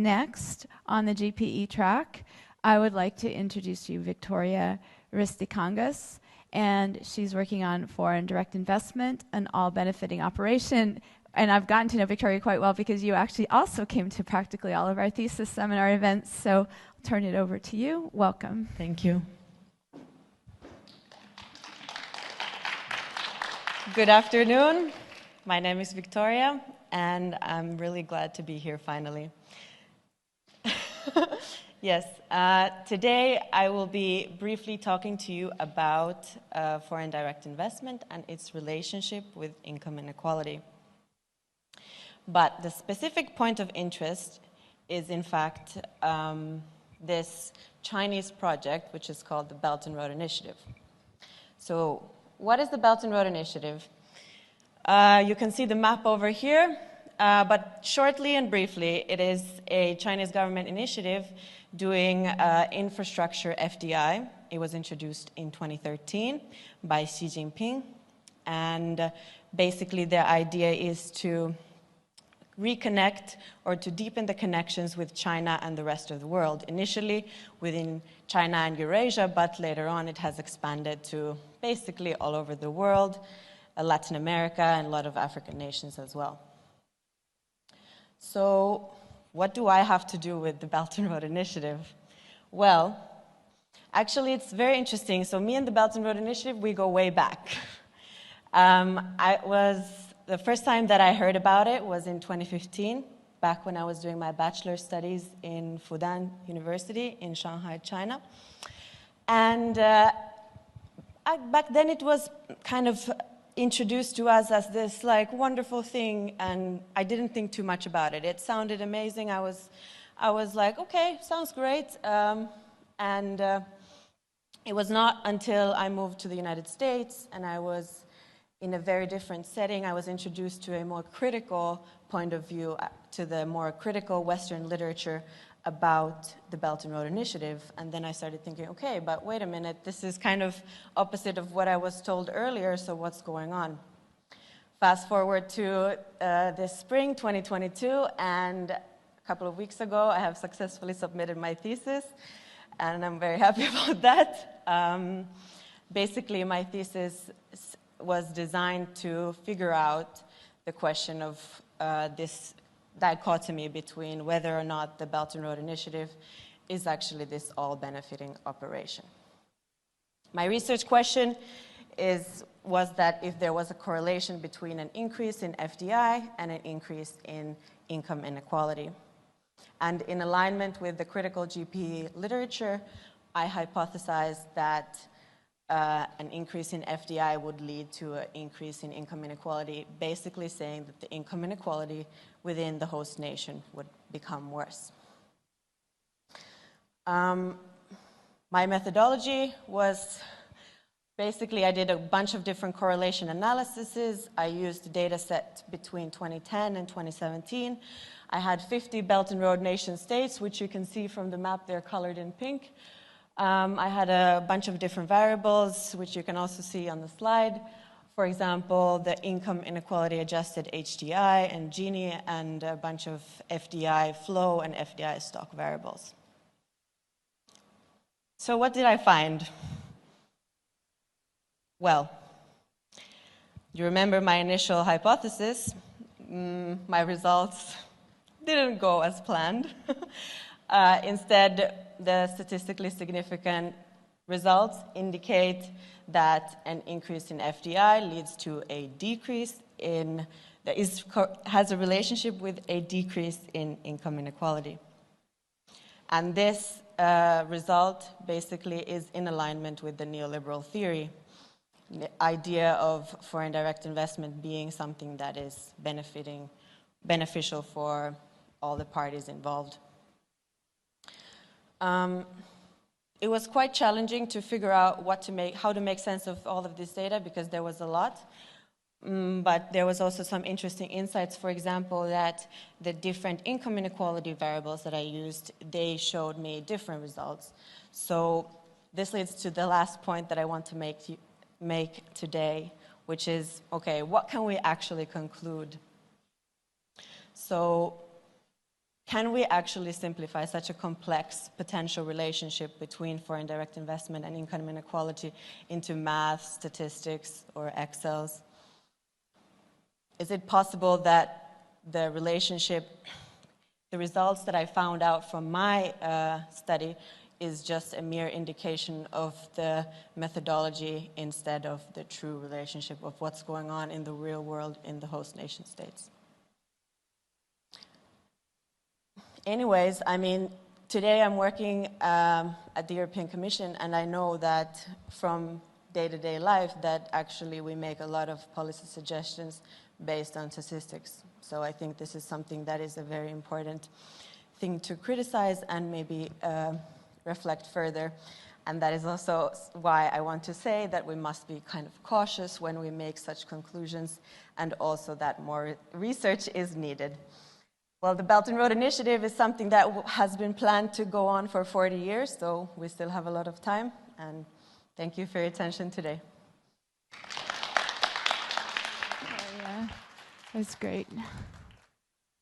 next on the GPE track, I would like to introduce you Victoria Ristikangas, and she's working on foreign direct investment and all benefiting operation. And I've gotten to know Victoria quite well because you actually also came to practically all of our thesis seminar events. So I'll turn it over to you. Welcome. Thank you. Good afternoon. My name is Victoria, and I'm really glad to be here finally. Yes, today I will be briefly talking to you about foreign direct investment and its relationship with income inequality. But the specific point of interest is, in fact, this Chinese project, which is called the Belton Road Initiative. So, what is the Belton Road Initiative? You can see the map over here, but shortly and briefly, it is a Chinese government initiative doing infrastructure FDI. It was introduced in 2013 by Xi Jinping, and basically the idea is to reconnect or to deepen the connections with China and the rest of the world. Initially within China and Eurasia, but later on it has expanded to basically all over the world, Latin America, and a lot of African nations as well. So, what do I have to do with the Belton Road Initiative? Well, actually it's very interesting. So me and the Belton Road Initiative, we go way back. The first time that I heard about it was in 2015, back when I was doing my bachelor's studies in Fudan University in Shanghai, China. And back then it was kind of introduced to us as this like wonderful thing, and I didn't think too much about it. It sounded amazing. I was like, okay, sounds great. It was not until I moved to the United States and I was in a very different setting, I was introduced to a more critical point of view, to the more critical Western literature about the Belton Road Initiative. And then I started thinking, okay, but wait a minute, this is kind of opposite of what I was told earlier, so what's going on? Fast forward to this spring, 2022, and a couple of weeks ago, I have successfully submitted my thesis, and I'm very happy about that. Basically, my thesis was designed to figure out the question of this dichotomy between whether or not the Belton Road Initiative is actually this all-benefiting operation. My research question was that if there was a correlation between an increase in FDI and an increase in income inequality. And in alignment with the critical GPE literature, I hypothesized that an increase in FDI would lead to an increase in income inequality, basically saying that the income inequality within the host nation would become worse. My methodology was basically, I did a bunch of different correlation analyses. I used a data set between 2010 and 2017. I had 50 Belt and Road nation states, which you can see from the map, they're colored in pink. I had a bunch of different variables, which you can also see on the slide. For example, the income inequality adjusted HDI and Gini, and a bunch of FDI flow and FDI stock variables. So what did I find? Well, you remember my initial hypothesis. My results didn't go as planned. Instead, the statistically significant results indicate that an increase in FDI leads to a decrease in, has a relationship with a decrease in income inequality. And this result basically is in alignment with the neoliberal theory, the idea of foreign direct investment being something that is beneficial for all the parties involved. It was quite challenging to figure out how to make sense of all of this data, because there was a lot. But there was also some interesting insights. For example, that the different income inequality variables that I used, they showed me different results. So this leads to the last point that I want to make today, which is, okay, what can we actually conclude? So can we actually simplify such a complex potential relationship between foreign direct investment and income inequality into math, statistics, or Excels? Is it possible that the relationship, the results that I found out from my study is just a mere indication of the methodology instead of the true relationship of what's going on in the real world in the host nation states? Anyways, I mean, today I'm working at the European Commission, and I know that from day-to-day life that actually we make a lot of policy suggestions based on statistics. So I think this is something that is a very important thing to criticize and maybe reflect further. And that is also why I want to say that we must be kind of cautious when we make such conclusions, and also that more research is needed. Well, the Belt and Road Initiative is something that has been planned to go on for 40 years, so we still have a lot of time, and thank you for your attention today. Oh, yeah, that's great.